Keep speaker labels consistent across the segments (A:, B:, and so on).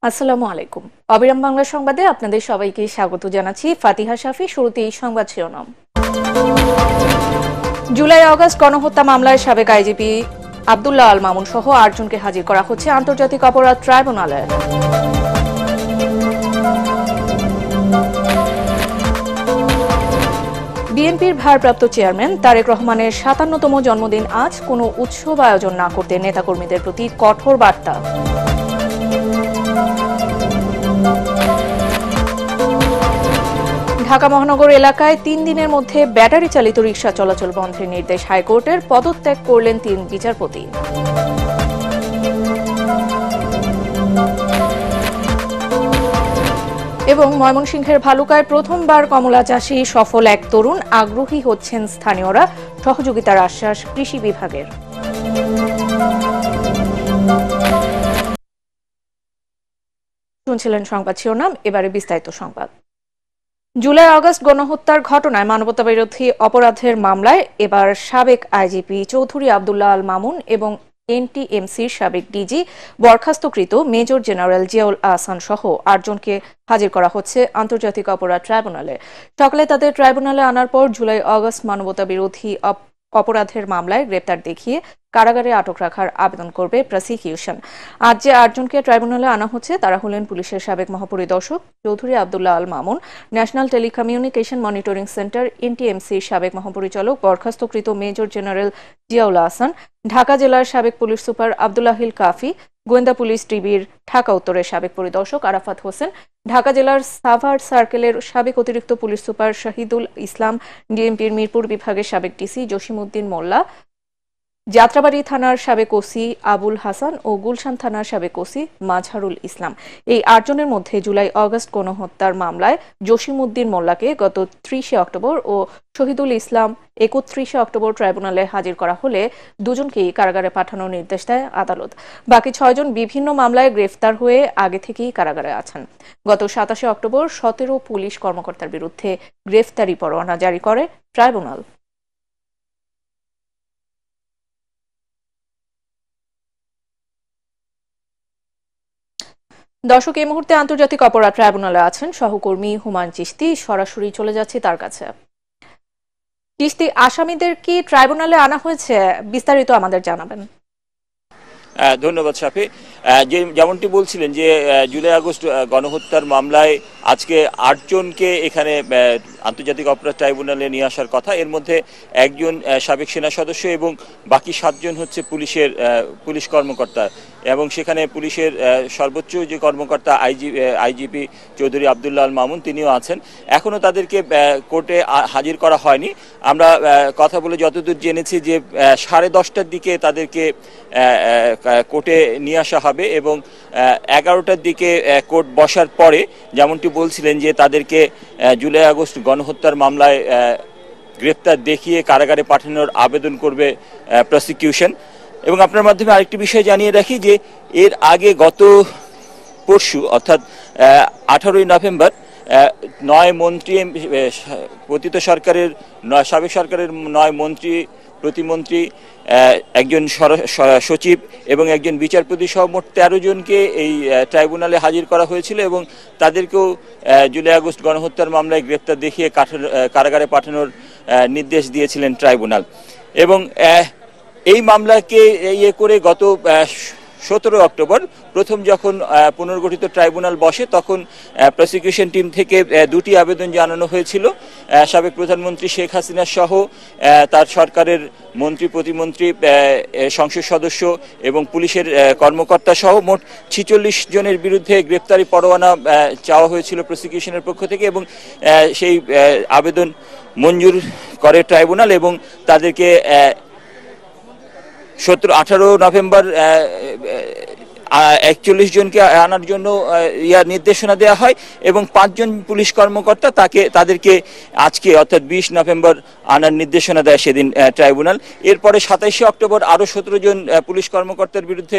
A: আসসালামু আলাইকুম। অবিরাম বাংলা সংবাদে আপনাদের সবাইকে স্বাগত জানাচ্ছি। ফাতিহা শাফি। শুরুতেই সংবাদ শিরোনাম। জুলাই আগস্ট গণহত্যা মামলায় সাবেক আইজিপি আব্দুল্লাহ আল মামুন সহ ৮ জনকে হাজির করা হচ্ছে আন্তর্জাতিক অপরাধ ট্রাইব্যুনালে। বিএনপির ভারপ্রাপ্ত চেয়ারম্যান তারেক রহমানের ৫৭তম জন্মদিন আজ কোনো উৎসব আয়োজন না করতে নেতাকর্মীদের প্রতি কঠোর বার্তা। ঢাকা মহানগর এলাকায় ৩ দিনের মধ্যে ব্যাটারি চালিত রিকশা চলাচল বন্ধের নির্দেশ হাইকোর্টের। পদত্যাগ করলেন ৩ বিচারপতি। এবং ময়মনসিংহের ভালুকায় প্রথমবার কমলা চাষী সফল এক তরুণ, আগ্রহী হচ্ছেন স্থানীয়রা। সহযোগিতার আশ্বাস কৃষি বিভাগের। শুনছিলেন সংবাদ শিরোনাম, এবারে বিস্তারিত সংবাদ। জুলাই আগস্ট গণহত্যার ঘটনায় মানবতাবিরোধী অপরাধের মামলায় এবার সাবেক আইজিপি চৌধুরী আব্দুল্লাহ আল মামুন এবং এনটিএমসির সাবেক ডিজি বরখাস্তকৃত মেজর জেনারেল জিয়াউল আহসান সহ ৮ জনকে হাজির করা হচ্ছে আন্তর্জাতিক অপরাধ ট্রাইব্যুনালে। সকালে তাদের ট্রাইব্যুনালে আনার পর জুলাই আগস্ট মানবতাবিরোধী অপরাধের মামলায় গ্রেপ্তার দেখিয়ে কারাগারে আটক রাখার আবেদন করবে প্রসিকিউশন। আজ যে ৮ জনকে ট্রাইব্যুনালে আনা হচ্ছে তারা হলেন পুলিশের সাবেক মহাপরিদর্শক Chowdhury Abdullah Al Mamun, national telecommunication monitoring centre এনটিএমসির সাবেক মহাপরিচালক বরখাস্তকৃত মেজর জেনারেল জিয়াউল আহসান, ঢাকা জেলার সাবেক পুলিশ সুপার আব্দুল্লাহিল কাফি, গোয়েন্দা পুলিশ ডিবির ঢাকা উত্তরের সাবেক পরিদর্শক আরাফাত হোসেন, ঢাকা জেলার সাভার সার্কেলের সাবেক অতিরিক্ত পুলিশ সুপার শাহিদুল ইসলাম, ডিএমপির মিরপুর বিভাগের সাবেক ডিসি জসিমউদ্দিন মোল্লা, যাত্রাবাড়ি থানার সাবেক ওসি আবুল হাসান ও গুলশান থানার সাবেক ওসি মাজহারুল ইসলাম। এই ৮ জনের মধ্যে জুলাই আগস্ট গণহত্যার মামলায় জসিমউদ্দিন মোল্লাকে গত ৩০ অক্টোবর ও শহীদুল ইসলাম ৩১ অক্টোবর ট্রাইব্যুনালে হাজির করা হলে দুজনকেই কারাগারে পাঠানোর নির্দেশ দেয় আদালত। বাকি ৬ জন বিভিন্ন মামলায় গ্রেফতার হয়ে আগে থেকেই কারাগারে আছেন। গত ২৭ অক্টোবর ১৭ পুলিশ কর্মকর্তার বিরুদ্ধে গ্রেফতারি পরোয়ানা জারি করে ট্রাইব্যুনাল। দর্শক, এই মুহূর্তে আন্তর্জাতিক অপরাধ ট্রাইব্যুনালে আছেন সহকর্মী হুমায়ুন চিশতি। সরাসরি চলে যাচ্ছি তার কাছে। চিশতি, আসামিদের কি ট্রাইব্যুনালে আনা হয়েছে? বিস্তারিত আমাদের জানাবেন।
B: ধন্যবাদ শাফি। যেমনটি বলছিলেন যে জুলাই আগস্ট গণহত্যার মামলায় আজকে ৮ জনকে এখানে আন্তর্জাতিক অপরাধ ট্রাইব্যুনালে নিয়ে আসার কথা। এর মধ্যে একজন সাবেক সেনা সদস্য এবং বাকি ৭ জন হচ্ছে পুলিশ কর্মকর্তা। এবং সেখানে পুলিশের সর্বোচ্চ যে কর্মকর্তা আইজিপি চৌধুরী আব্দুল্লাহ আল মামুন তিনিও আছেন। এখনও তাদেরকে কোর্টে হাজির করা হয়নি। আমরা কথা বলে যতদূর জেনেছি যে 10:30টার দিকে তাদেরকে কোর্টে নিয়ে আসা হবে এবং 11টার দিকে কোর্ট বসার পরে যেমনটি বলছিলেন যে তাদেরকে জুলাই আগস্ট গণহত্যার মামলায় গ্রেপ্তার দেখিয়ে কারাগারে পাঠানোর আবেদন করবে প্রসিকিউশন। এবং আপনার মাধ্যমে আরেকটি বিষয় জানিয়ে রাখি যে এর আগে গত পরশু অর্থাৎ 18ই নভেম্বর 9 মন্ত্রী, পতিত সরকারের সাবেক সরকারের 9 মন্ত্রী, প্রতিমন্ত্রী, একজন সচিব এবং একজন বিচারপতি সহ মোট 13 জনকে এই ট্রাইব্যুনালে হাজির করা হয়েছিল এবং তাদেরকেও জুলাই আগস্ট গণহত্যার মামলায় গ্রেপ্তার দেখিয়ে কারাগারে পাঠানোর নির্দেশ দিয়েছিলেন ট্রাইব্যুনাল। এবং এই মামলাকে করে গত 17 অক্টোবর প্রথম যখন পুনর্গঠিত ট্রাইব্যুনাল বসে তখন প্রসিকিউশন টিম থেকে 2টি আবেদন জানানো হয়েছিল। সাবেক প্রধানমন্ত্রী শেখ হাসিনা সহ তার সরকারের মন্ত্রী, প্রতিমন্ত্রী, সংসদ সদস্য এবং পুলিশের কর্মকর্তা সহ মোট 46 জনের বিরুদ্ধে গ্রেপ্তারি পরোয়ানা চাওয়া হয়েছিল প্রসিকিউশনের পক্ষ থেকে এবং সেই আবেদন মঞ্জুর করে ট্রাইব্যুনাল এবং তাদেরকে 18 নভেম্বর 41 জনকে আনার জন্য নির্দেশনা দেওয়া হয় এবং 5 জন পুলিশ কর্মকর্তা তাদেরকে আজকে অর্থাৎ 20 নভেম্বর আনার নির্দেশনা দেয় সেদিন ট্রাইব্যুনাল। এরপরে 27 অক্টোবর আরও 17 জন পুলিশ কর্মকর্তার বিরুদ্ধে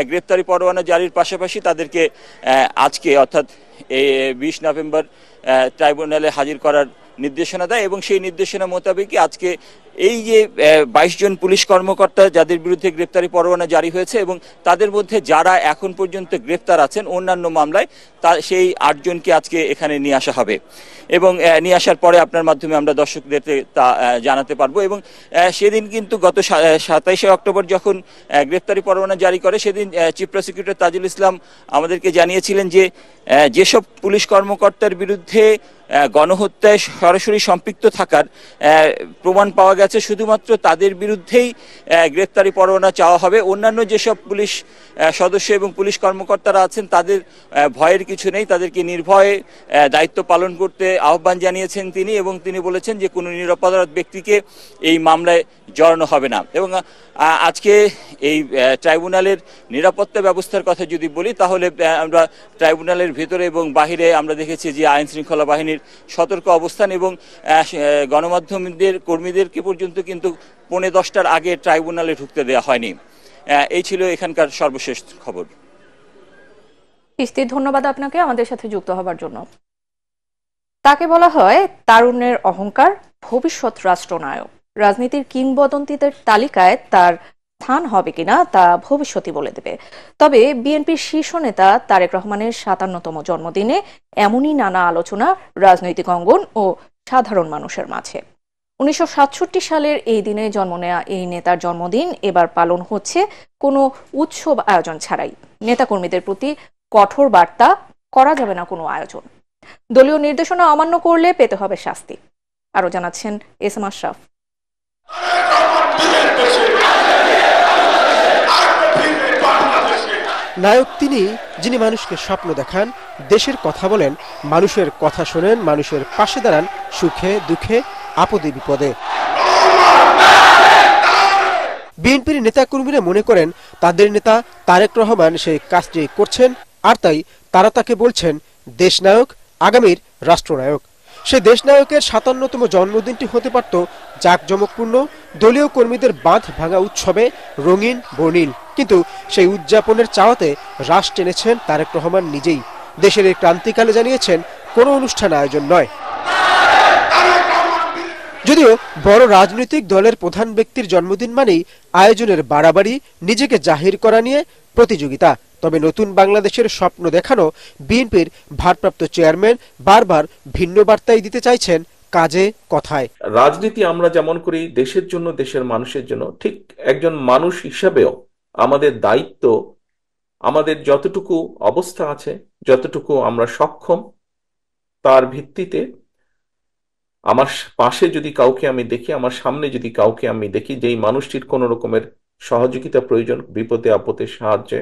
B: গ্রেপ্তারি পরোয়ানা জারির পাশাপাশি তাদেরকে আজকে অর্থাৎ 20 নভেম্বর ট্রাইব্যুনালে হাজির করার নির্দেশনা দেয় এবং সেই নির্দেশনা মোতাবেকই আজকে এই যে 22 জন পুলিশ কর্মকর্তা যাদের বিরুদ্ধে গ্রেপ্তারি পরোয়ানা জারি হয়েছে এবং তাদের মধ্যে যারা এখন পর্যন্ত গ্রেপ্তার আছেন অন্যান্য মামলায় সেই 8 জনকে আজকে এখানে নিয়ে আসা হবে এবং নিয়ে আসার পরে আপনার মাধ্যমে আমরা দর্শকদের তা জানাতে পারবো। এবং সেদিন কিন্তু গত 27শে অক্টোবর যখন গ্রেপ্তারি পরোয়ানা জারি করে সেদিন চিফ প্রসিকিউটর তাজুল ইসলাম আমাদেরকে জানিয়েছিলেন যে যেসব পুলিশ কর্মকর্তার বিরুদ্ধে গণহত্যায় সরাসরি সম্পৃক্ত থাকার প্রমাণ পাওয়া গেছে শুধুমাত্র তাদের বিরুদ্ধেই গ্রেপ্তারি পরোয়ানা চাওয়া হবে। অন্যান্য যেসব পুলিশ সদস্য এবং পুলিশ কর্মকর্তারা আছেন তাদের ভয়ের কিছু নেই, তাদেরকে নির্ভয়ে দায়িত্ব পালন করতে আহ্বান জানিয়েছেন তিনি এবং তিনি বলেছেন যে কোনো নিরপরাধ ব্যক্তিকে এই মামলায় জড়ানো হবে না। এবং আজকে এই ট্রাইব্যুনালের নিরাপত্তা ব্যবস্থার কথা যদি বলি তাহলে আমরা ট্রাইব্যুনালের ভেতরে এবং বাহিরে আমরা দেখেছি যে আইন শৃঙ্খলা বাহিনীর সতর্ক অবস্থান এবং গণমাধ্যমদের কর্মীদেরকে পর্যন্ত কিন্তু 10:45 আগে ট্রাইব্যুনালে ঢুকতে দেওয়া হয়নি। এই ছিল এখানকার সর্বশেষ খবর।
A: ধন্যবাদ আপনাকে আমাদের সাথে যুক্ত হবার জন্য। তাকে বলা হয় তারুণ্যের অহংকার, ভবিষ্যৎ রাষ্ট্রনায়ক। রাজনীতির কিংবদন্তিদের তালিকায় তার স্থান হবে কিনা তা ভবিষ্যৎই বলে দেবে। তবে বিএনপির শীর্ষ নেতা তারেক রহমানের 57তম জন্মদিনে এমনই নানা আলোচনা রাজনৈতিক অঙ্গন ও সাধারণ মানুষের মাঝে। 1967 সালের এই দিনে জন্ম নেয়া এই নেতার জন্মদিন এবার পালন হচ্ছে কোনো উৎসব আয়োজন ছাড়াই। নেতাকর্মীদের প্রতি কঠোর বার্তা, করা যাবে না কোনো আয়োজন। দলীয় নির্দেশনা অমান্য করলে পেতে হবে শাস্তি। আরো জানাচ্ছেন এস এম আশরাফ।
C: নায়ক তিনি, যিনি মানুষকে স্বপ্ন দেখান, দেশের কথা বলেন, মানুষের কথা শোনেন, মানুষের পাশে দাঁড়ান সুখে দুঃখে আপদে বিপদে। বিএনপির নেতাকর্মীরা মনে করেন তাদের নেতা তারেক রহমান সেই কাজটি করছেন, আর তাই তারা তাকে বলছেন দেশনায়ক, আগামীর রাষ্ট্রনায়ক। সেই দেশনায়কের 57তম জন্মদিনটি হতে পারত জাঁকজমকপূর্ণ, দলীয় কর্মীদের বাঁধ ভাঙা উৎসবে রঙিন বর্ণিল। কিন্তু সেই উদযাপনের চাওয়াতে রাশ টেনেছেন তারেক রহমান নিজেই। দেশের এই ক্রান্তিকালে জানিয়েছেন কোনো অনুষ্ঠান আয়োজন নয়। যদিও বড় রাজনৈতিক দলের প্রধান ব্যক্তির জন্মদিন মানেই আয়োজনের বাড়াবাড়ি, নিজেকে জাহির করা নিয়ে প্রতিযোগিতা। তবে নতুন বাংলাদেশের স্বপ্ন দেখানো বিএনপির ভারপ্রাপ্ত চেয়ারম্যান বারবার ভিন্ন বার্তাই দিতে চাইছেন কাজে কথায়।
D: রাজনীতি আমরা যেমন করি দেশের জন্য, দেশের মানুষের জন্য, ঠিক একজন মানুষ হিসাবেও আমাদের দায়িত্ব, আমাদের যতটুকু অবস্থা আছে, যতটুকু আমরা সক্ষম, তার ভিত্তিতে আমার পাশে যদি কাউকে আমি দেখি, আমার সামনে যদি কাউকে আমি দেখি যেই মানুষটির কোনো রকমের সহযোগিতা প্রয়োজন, বিপদে আপদে সাহায্যে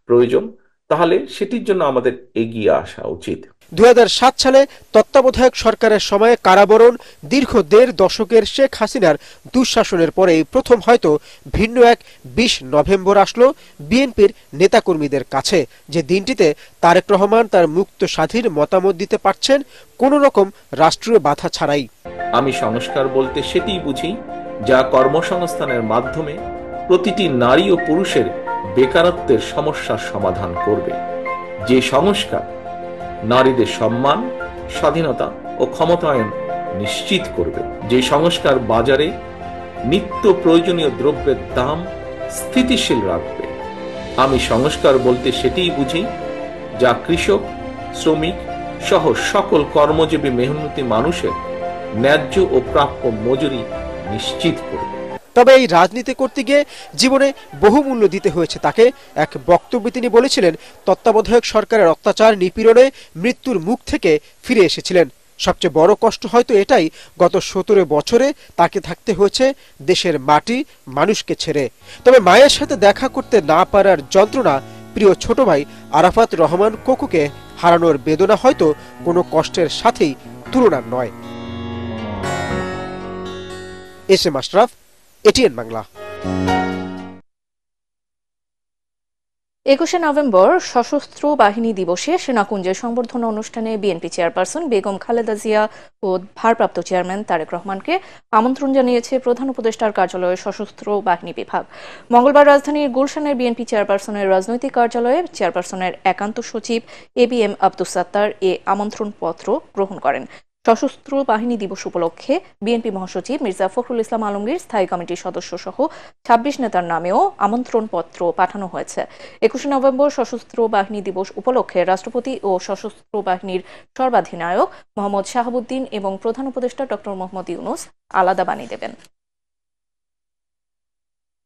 D: প্রয়োজন, তাহলে সেটির জন্য আমাদের এগিয়ে আসা উচিত।
C: 2007 সালে তত্ত্বাবধায়ক সরকারের সময়ে কারাবরণ, দীর্ঘ 1.5 দশকের শেখ হাসিনার দুঃশাসনের পরে প্রথম হয়তো ভিন্ন এক 20 নভেম্বর আসলো বিএনপির নেতাকর্মীদের কাছে, যে দিনটিতে তারেক রহমান তার মুক্ত স্বাধীন মতামত দিতে পারছেন কোন রকম রাষ্ট্রীয় বাধা ছাড়াই।
D: আমি সংস্কার বলতে সেটিই বুঝি যা কর্মসংস্থানের মাধ্যমে প্রতিটি নারী ও পুরুষের বেকারত্বের সমস্যার সমাধান করবে, যে সংস্কার নারীদের সম্মান, স্বাধীনতা ও ক্ষমতায়ন নিশ্চিত করবে, যে সংস্কার বাজারে নিত্য প্রয়োজনীয় দ্রব্যের দাম স্থিতিশীল রাখবে। আমি সংস্কার বলতে সেটিই বুঝি যা কৃষক, শ্রমিক সহ সকল কর্মজীবী মেহনতি মানুষের ন্যায্য ও প্রাপ্য মজুরি নিশ্চিত করবে।
C: তবে এই রাজনীতি করতে গিয়ে জীবনে বহুমূল্য দিতে হয়েছে তাকে। এক বক্তব্যে তিনি বলেছিলেন তত্ত্বাবধায়ক সরকারের অত্যাচার নিপীড়নে মৃত্যুর মুখ থেকে ফিরে এসেছিলেন। সবচেয়ে বড় কষ্ট হয়তো এটাই, গত 17 বছরে তাকে থাকতে হয়েছে দেশের মাটি মানুষকে ছেড়ে। তবে মায়ের সাথে দেখা করতে না পারার যন্ত্রণা, প্রিয় ছোট ভাই আরাফাত রহমান কোকুকে হারানোর বেদনা হয়তো কোনো কষ্টের সাথেই তুলনার নয়। S M Ashraf, ATN Bangla.
A: 21শে নভেম্বর সশস্ত্র বাহিনী দিবসে সেনাকুঞ্জের সংবর্ধনা অনুষ্ঠানে বিএনপি চেয়ারপারসন বেগম খালেদা জিয়া ও ভারপ্রাপ্ত চেয়ারম্যান তারেক রহমানকে আমন্ত্রণ জানিয়েছে প্রধান উপদেষ্টার কার্যালয়ের সশস্ত্র বাহিনী বিভাগ। মঙ্গলবার রাজধানীর গুলশানের বিএনপি চেয়ারপারসনের রাজনৈতিক কার্যালয়ে চেয়ারপারসনের একান্ত সচিব ABM আব্দুস সাত্তার এ আমন্ত্রণ পত্র গ্রহণ করেন। সশস্ত্র বাহিনী দিবস উপলক্ষে বিএনপি মহাসচিব মির্জা ফখরুল ইসলাম আলমগীর স্থায়ী কমিটির সদস্য সহ ২৬ নেতার নামেও আমন্ত্রণপত্র পাঠানো হয়েছে। ২১ নভেম্বর সশস্ত্র বাহিনী দিবস উপলক্ষে রাষ্ট্রপতি ও সশস্ত্র বাহিনীর সর্বাধিনায়ক মোহাম্মদ শাহাবুদ্দিন এবং প্রধান উপদেষ্টা ডক্টর মোহাম্মদ ইউনুস আলাদা বাণী দেবেন।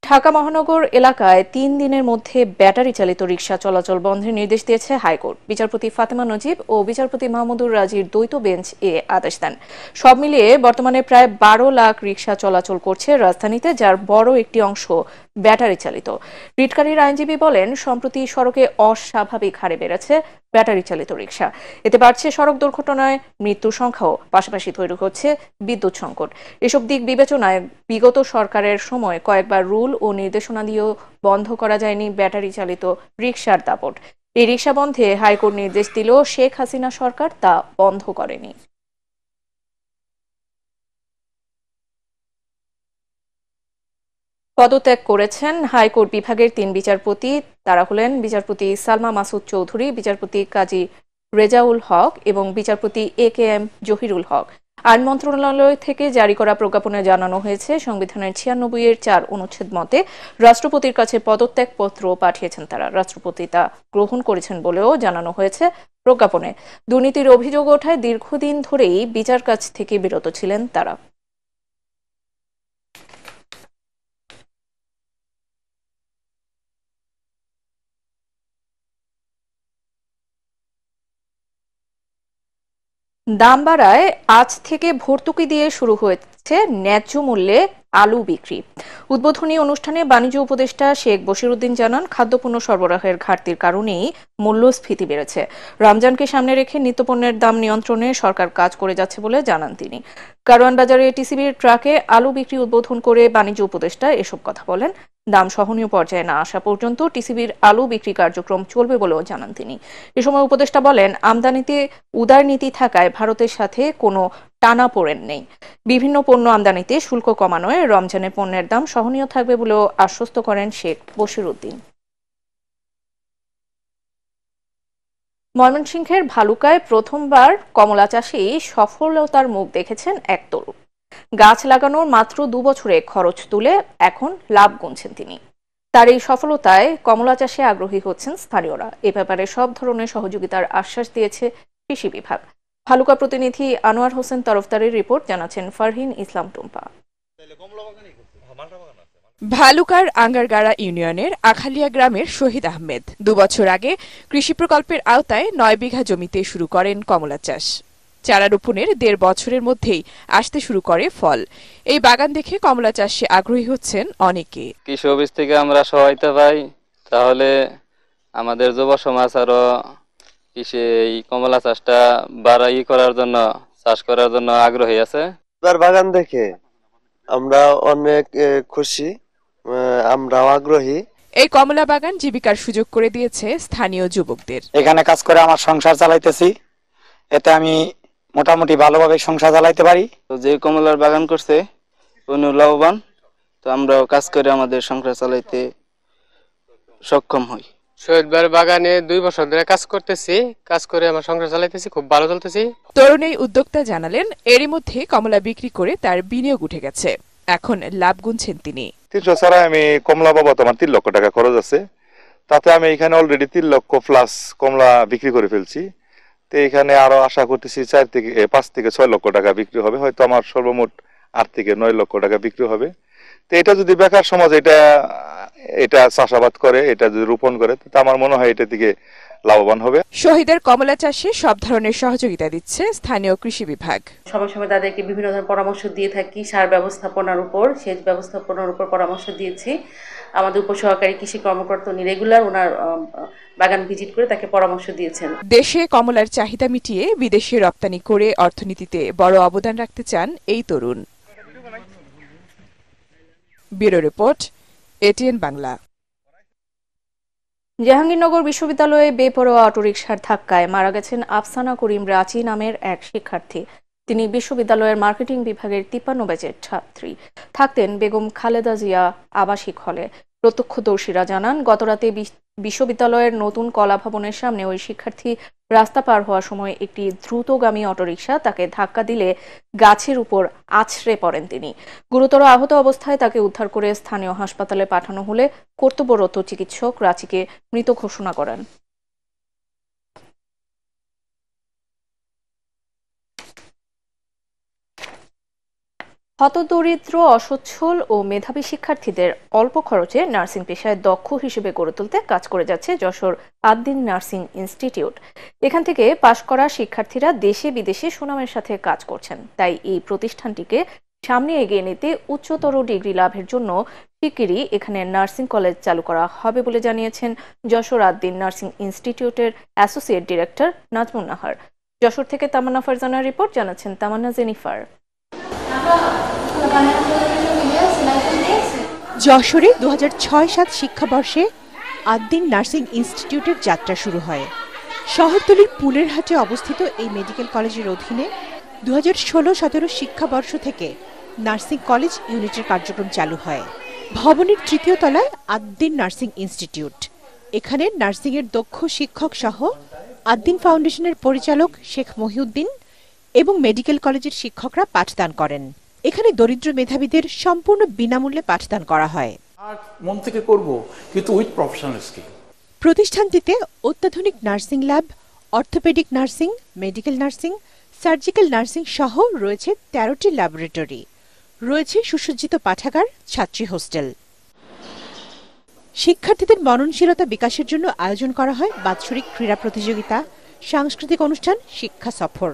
A: ঢাকা মহানগর এলাকায় ৩ দিনের মধ্যে ব্যাটারি চালিত রিকশা চলাচল বন্ধের নির্দেশ দিয়েছে হাইকোর্ট। বিচারপতি ফাতেমা নজিব ও বিচারপতি মাহমুদুর রাজির দ্বৈত বেঞ্চ এ আদেশ দেন। সব মিলিয়ে বর্তমানে প্রায় ১২ লাখ রিকশা চলাচল করছে রাজধানীতে, যার বড় একটি অংশ ব্যাটারি চালিত। রিটকারীর আইনজীবী বলেন, সম্প্রতি সড়কে অস্বাভাবিক হারে বেড়েছে ব্যাটারি চালিত রিকশা। এতে বাড়ছে সড়ক দুর্ঘটনায় মৃত্যুর সংখ্যাও, পাশাপাশি তৈরি হচ্ছে বিদ্যুৎ সংকট। এসব দিক বিবেচনায় বিগত সরকারের সময় কয়েকবার রুল ও নির্দেশনা দিয়েও বন্ধ করা যায়নি ব্যাটারি চালিত রিকশার দাপট। এই রিকশা বন্ধে হাইকোর্ট নির্দেশ দিলেও শেখ হাসিনা সরকার তা বন্ধ করেনি। পদত্যাগ করেছেন হাইকোর্ট বিভাগের ৩ বিচারপতি। তারা হলেন বিচারপতি সালমা মাসুদ চৌধুরী, বিচারপতি কাজী রেজাউল হক এবং বিচারপতি AKM জহিরুল হক। আইন মন্ত্রণালয় থেকে জারি করা প্রজ্ঞাপনে জানানো হয়েছে, সংবিধানের ৯৬ এর ৪ অনুচ্ছেদ মতে রাষ্ট্রপতির কাছে পদত্যাগপত্র পাঠিয়েছেন তারা। রাষ্ট্রপতি তা গ্রহণ করেছেন বলেও জানানো হয়েছে প্রজ্ঞাপনে। দুর্নীতির অভিযোগ ওঠায় দীর্ঘদিন ধরেই বিচার কাজ থেকে বিরত ছিলেন তারা। দাম বাড়ায় আজ থেকে ভর্তুকি দিয়ে শুরু হয়েছে ন্যায্য মূল্যে আলু বিক্রি। উদ্বোধনী অনুষ্ঠানে বাণিজ্য উপদেষ্টা শেখ বশিরউদ্দিন জানান, খাদ্যপণ্য সরবরাহের ঘাটতির কারণেই মূল্যস্ফীতি বেড়েছে। রমজানকে সামনে রেখে নিত্যপণ্যের দাম নিয়ন্ত্রণে সরকার কাজ করে যাচ্ছে বলে জানান তিনি। কারওয়ান বাজারে টিসিবির ট্রাকে আলু বিক্রি উদ্বোধন করে বাণিজ্য উপদেষ্টা এসব কথা বলেন। দাম সহনীয় পর্যায়ে না আসা পর্যন্ত টিসিবির আলু বিক্রি কার্যক্রম চলবে বলেও জানান তিনি। এ সময় উপদেষ্টা বলেন, আমদানিতে উদারনীতি থাকায় ভারতের সাথে কোনো টানাপোড়েন নেই। বিভিন্ন পণ্য আমদানিতে শুল্ক কমানোয় রমজানে পণ্যের দাম সহনীয় থাকবে বলেও আশ্বস্ত করেন শেখ বশিরউদ্দিন। ময়মনসিংহের ভালুকায় প্রথমবার কমলা চাষে সফলতার মুখ দেখেছেন এক তরুণ। গাছ লাগানোর মাত্র ২ বছরে খরচ তুলে এখন লাভ গুনছেন তিনি। তার এই সফলতায় কমলা চাষে আগ্রহী হচ্ছেন স্থানীয়রা। এ ব্যাপারে সব ধরনের সহযোগিতার আশ্বাস দিয়েছে কৃষি বিভাগ। ভালুকা প্রতিনিধি আনোয়ার হোসেন তরফদারের রিপোর্ট, জানাচ্ছেন ফারহিন ইসলাম টুম্পা।
E: ভালুকার আঙ্গারগাড়া ইউনিয়নের আখালিয়া গ্রামের শহীদ আহমেদ ২ বছর আগে কৃষি প্রকল্পের আওতায় ৯ বিঘা জমিতে শুরু করেন কমলা চাষ। চারা রোপণের ১.৫ বছরের মধ্যেই আসতে শুরু করে ফল। এই বাগান দেখে কমলা চাষে আগ্রহী হচ্ছেন অনেকে।
F: কৃষি অফিস থেকে আমরা সহায়তা পাই, তাহলে আমাদের যুব সমাজ আরো এই কমলা চাষটা বাড়াই করার জন্য, চাষ করার জন্য আগ্রহী আছে।
G: বাগান দেখে আমরা অনেক খুশি, আমরাও আগ্রহী।
E: এই কমলা বাগান জীবিকার সুযোগ করে দিয়েছে স্থানীয় যুবকদের।
H: এখানে কাজ করে আমার সংসার চালাইতেছি, এতে আমি মোটামুটি ভালোভাবে সংসার চালাইতে পারি।
F: তো যে কমলার বাগান করছে উনি লাভবান, তো আমরাও কাজ করে আমাদের সংসার চালাইতে সক্ষম হই।
I: শহীদ বাগানে 2 বছর ধরে কাজ করতেছি, কাজ করে আমার সংসার চালাইতেছি, খুব ভালো চলতেছি।
E: তরুণ এই উদ্যোক্তা জানালেন, এরই মধ্যে কমলা বিক্রি করে তার বিনিয়োগ উঠে গেছে, এখন লাভ গুনছেন তিনি।
J: ৩০০ ছাড়া আমি কমলা বাবদ আমার ৩ লক্ষ টাকা খরচ আছে, তাতে আমি এখানে অলরেডি ৩ লক্ষ প্লাস কমলা বিক্রি করে ফেলছি। তো এখানে আরো আশা করতেছি ৫ থেকে ৬ লক্ষ টাকা বিক্রি হবে, হয়তো আমার সর্বমোট ৮ থেকে ৯ লক্ষ টাকা বিক্রি হবে। তো এটা যদি বেকার সমাজ এটা চাষাবাদ করে, এটা যদি রোপণ করে, তো আমার মনে হয় এটা থেকে লাভবান হবে।
E: শহীদের কমলা চাষে সব ধরনের সহযোগিতা দিচ্ছে স্থানীয় কৃষি বিভাগ।
K: সময় সময় তাদেরকে বিভিন্ন ধরনের পরামর্শ দিয়ে থাকি, সার ব্যবস্থাপনার উপর, সেচ ব্যবস্থাপনার উপর পরামর্শ দিয়েছি। আমাদের উপসহকারী কৃষি কর্মকর্তা উনি রেগুলার ওনার বাগান ভিজিট করে তাকে পরামর্শ দিয়েছেন।
E: দেশে কমলার চাহিদা মিটিয়ে বিদেশে রপ্তানি করে অর্থনীতিতে বড় অবদান রাখতে চান এই তরুণ। Bureau report, ATN Bangla.
A: Jahangirnagar বিশ্ববিদ্যালয়ে বেপরোয়া অটোরিকশার ধাক্কায় মারা গেছেন আফসানা করিম রাচি নামের এক শিক্ষার্থী। তিনি বিশ্ববিদ্যালয়ের মার্কেটিং বিভাগের ৫৩ ব্যাচের ছাত্রী। থাকতেন বেগম খালেদা জিয়া আবাসিক হলে। প্রত্যক্ষদর্শীরা জানান, গতরাতে বিশ্ববিদ্যালয়ের নতুন কলা ভবনের সামনে ওই শিক্ষার্থী রাস্তা পার হওয়ার সময় একটি দ্রুতগামী অটোরিকশা তাকে ধাক্কা দিলে গাছের উপর আছড়ে পড়েন তিনি। গুরুতর আহত অবস্থায় তাকে উদ্ধার করে স্থানীয় হাসপাতালে পাঠানো হলে কর্তব্যরত চিকিৎসক রাঁচিকে মৃত ঘোষণা করেন। হতদরিদ্র, অসচ্ছল ও মেধাবী শিক্ষার্থীদের অল্প খরচে নার্সিং পেশায় দক্ষ হিসেবে গড়ে তুলতে কাজ করে যাচ্ছে যশোর আদ্দিন নার্সিং ইনস্টিটিউট। এখান থেকে পাশ করা শিক্ষার্থীরা দেশে বিদেশে সুনামের সাথে কাজ করছেন। তাই এই প্রতিষ্ঠানটিকে সামনে এগিয়ে নিতে উচ্চতর ডিগ্রি লাভের জন্য শিগগিরই এখানে নার্সিং কলেজ চালু করা হবে বলে জানিয়েছেন যশোর আদ্দিন নার্সিং ইনস্টিটিউটের অ্যাসোসিয়েট ডিরেক্টর নাজমুন নাহার। যশোর থেকে তামান্না ফারজানার রিপোর্ট, জানাচ্ছেন তামান্না জেনিফার।
L: যশোরে 2006-07 শিক্ষাবর্ষে আদ্দিন নার্সিং ইনস্টিটিউটের যাত্রা শুরু হয়। শহরতলির পুলের হাটে অবস্থিত এই মেডিকেল কলেজের অধীনে 2016-17 শিক্ষাবর্ষ থেকে নার্সিং কলেজ ইউনিটের কার্যক্রম চালু হয়। ভবনের 3য় তলায় আদ্দিন নার্সিং ইনস্টিটিউট। এখানে নার্সিংয়ের দক্ষ শিক্ষক সহ আদ্দিন ফাউন্ডেশনের পরিচালক শেখ মহিউদ্দিন এবং মেডিকেল কলেজের শিক্ষকরা পাঠদান করেন। এখানে দরিদ্র মেধাবীদের সম্পূর্ণ বিনামূল্যে পাঠদান করা হয়।
M: মন থেকে করব, কিন্তু উইথ প্রফেশনাল স্কিল।
L: প্রতিষ্ঠানটিতে অত্যাধুনিক nursing lab, orthopaedic nursing, medical nursing, surgical nursing সহ রয়েছে 13টি ল্যাবরেটরি। রয়েছে সুসজ্জিত পাঠাগার, ছাত্রী হোস্টেল। শিক্ষার্থীদের মননশীলতা বিকাশের জন্য আয়োজন করা হয় বাৎসরিক ক্রীড়া প্রতিযোগিতা, সাংস্কৃতিক অনুষ্ঠান, শিক্ষা সফর।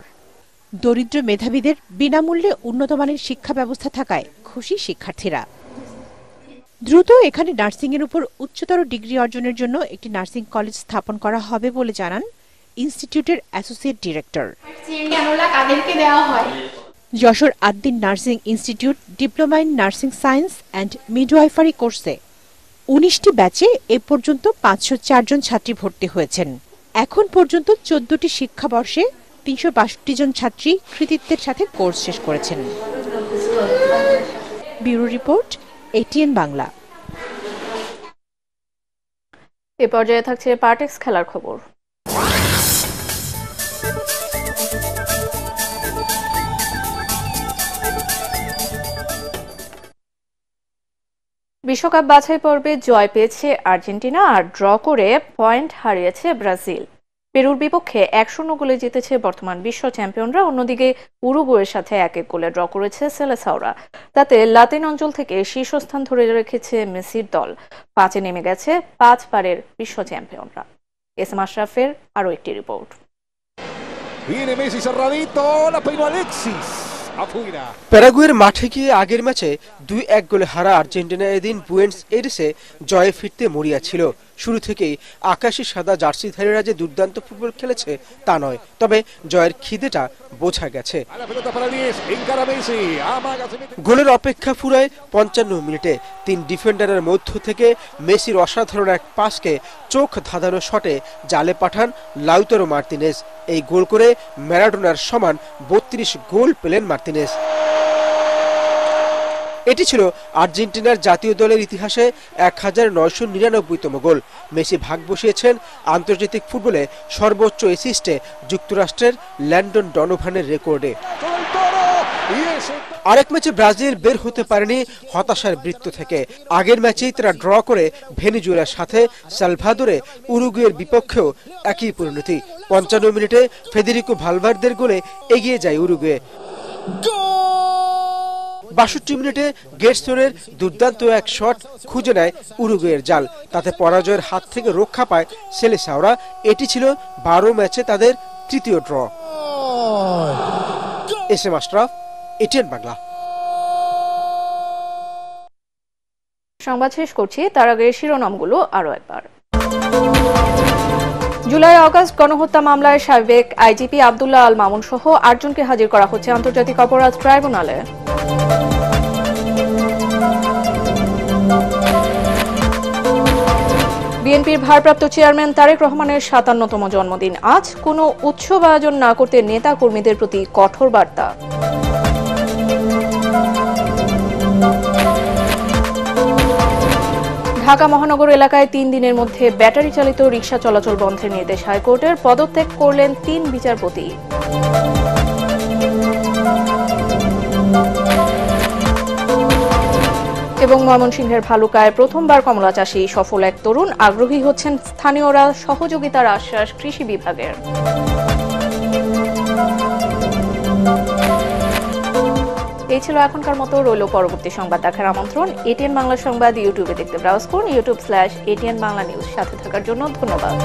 L: দরিদ্র মেধাবীদের বিনামূল্যে উন্নতমানের শিক্ষা ব্যবস্থা থাকায় খুশি শিক্ষার্থীরা। দ্রুত এখানে নার্সিংয়ের উপর উচ্চতর ডিগ্রি অর্জনের জন্য একটি নার্সিং কলেজ স্থাপন করা হবে বলে জানান ইনস্টিটিউটের associate director. Jessore Ad-din nursing institute diploma in nursing science and midwifery কোর্সে 19টি ব্যাচে এ পর্যন্ত 504 জন ছাত্রী ভর্তি হয়েছেন। এখন পর্যন্ত 14টি শিক্ষাবর্ষে 362 জন ছাত্রী কৃতিত্বের সাথে কোর্স শেষ করেছেন। Bureau report, ATN Bangla.
A: এ পর্যায়ে থাকছে পার্টেক্স খেলার খবর। বিশ্বকাপ বাছাই পর্বে জয় পেয়েছে আর্জেন্টিনা আর ড্র করে পয়েন্ট হারিয়েছে ব্রাজিল। পেরুর বিপক্ষে 1-0 গোলে জিতেছে বর্তমান বিশ্ব চ্যাম্পিয়নরা। অন্যদিকে উরুগুয়ের সাথে 1-1 গোলে ড্র করেছে সেলেসাওরা। তাতে লাতিন অঞ্চল থেকে শীর্ষস্থান ধরে রেখেছে মেসির দল। 5-এ নেমে গেছে 5 বারের বিশ্ব চ্যাম্পিয়নরা। এসএম আশরাফের আরও একটি রিপোর্ট।
C: প্যারাগুয়ের মাঠে গিয়ে আগের ম্যাচে 2-1 গোলে হারা আর্জেন্টিনা এদিন বুয়েন্স এইরেসে জয়ে ফিরতে মরিয়া ছিল। শুরু থেকেই আকাশি সাদা জার্সিধারীরা যে দুর্দান্ত ফুটবল খেলেছে তা নয়, তবে জয়ের খিদেটা বোঝা গেছে। গোলের অপেক্ষা ফুরায় 55 মিনিটে 3 ডিফেন্ডারের মধ্য থেকে মেসির অসাধারণ এক পাসকে চোখ ধাঁধানো শটে জালে পাঠান লাউতারো মার্তিনেজ। এই গোল করে ম্যারাডোনার সমান 32 গোল পেলেন মার্তিনেজ। এটি ছিল আর্জেন্টিনার জাতীয় দলের ইতিহাসে 1999তম গোল। মেসি ভাগ বসিয়েছেন আন্তর্জাতিক ফুটবলে সর্বোচ্চ অ্যাসিস্টে যুক্তরাষ্ট্রের ল্যান্ডন ডনোভানের রেকর্ডে। আরেক ম্যাচে ব্রাজিল বের হতে পারেনি হতাশার বৃত্ত থেকে। আগের ম্যাচেই তারা ড্র করে ভেনেজুয়েলার সাথে সালভাদোরে উরুগুয়ের বিপক্ষেও একই পরিণতি। 55 মিনিটে ফেদেরিকো ভালভার্দের গোলে এগিয়ে যায় উরুগুয়ে। 62 মিনিটে গেটসনের দুর্দান্ত এক শট খুঁজে নেয় উরুগুয়ের জাল। তাতে পরাজয়ের হাত থেকে রক্ষা পায় সেলেসাওরা। এটি ছিল 12 ম্যাচে তাদের তৃতীয় draw. SM Ashraf, ATN Bangla.
A: সংবাদ শেষ করছি, তার আগে শিরোনামগুলো আরো একবার। জুলাই আগস্ট গণহত্যা মামলায় সাবেক আইজিপি আব্দুল্লাহ আল মামুন সহ 8 জনকে হাজির করা হচ্ছে আন্তর্জাতিক অপরাধ ট্রাইব্যুনালে। বিএনপির ভারপ্রাপ্ত চেয়ারম্যান তারেক রহমানের 57তম জন্মদিন আজ। কোনো উৎসব আয়োজন না করতে নেতা কর্মীদের প্রতি কঠোর বার্তা। ঢাকা মহানগর এলাকায় 3 দিনের মধ্যে ব্যাটারি চালিত রিকশা চলাচল বন্ধের নির্দেশ হাইকোর্টের। পদত্যাগ করলেন 3 বিচারপতি। এবং ময়মনসিংহের ভালুকায় প্রথমবার কমলা চাষী সফল এক তরুণ। আগ্রহী হচ্ছেন স্থানীয়রা, সহযোগিতার আশ্বাস কৃষি বিভাগের। এই ছিল এখনকার মতো। রইল পরবর্তী সংবাদ দেখার আমন্ত্রণ। এটিএন বাংলা সংবাদ ইউটিউবে দেখতে ব্রাউজ করুন youtube/ATN বাংলা নিউজ। সাথে থাকার জন্য ধন্যবাদ।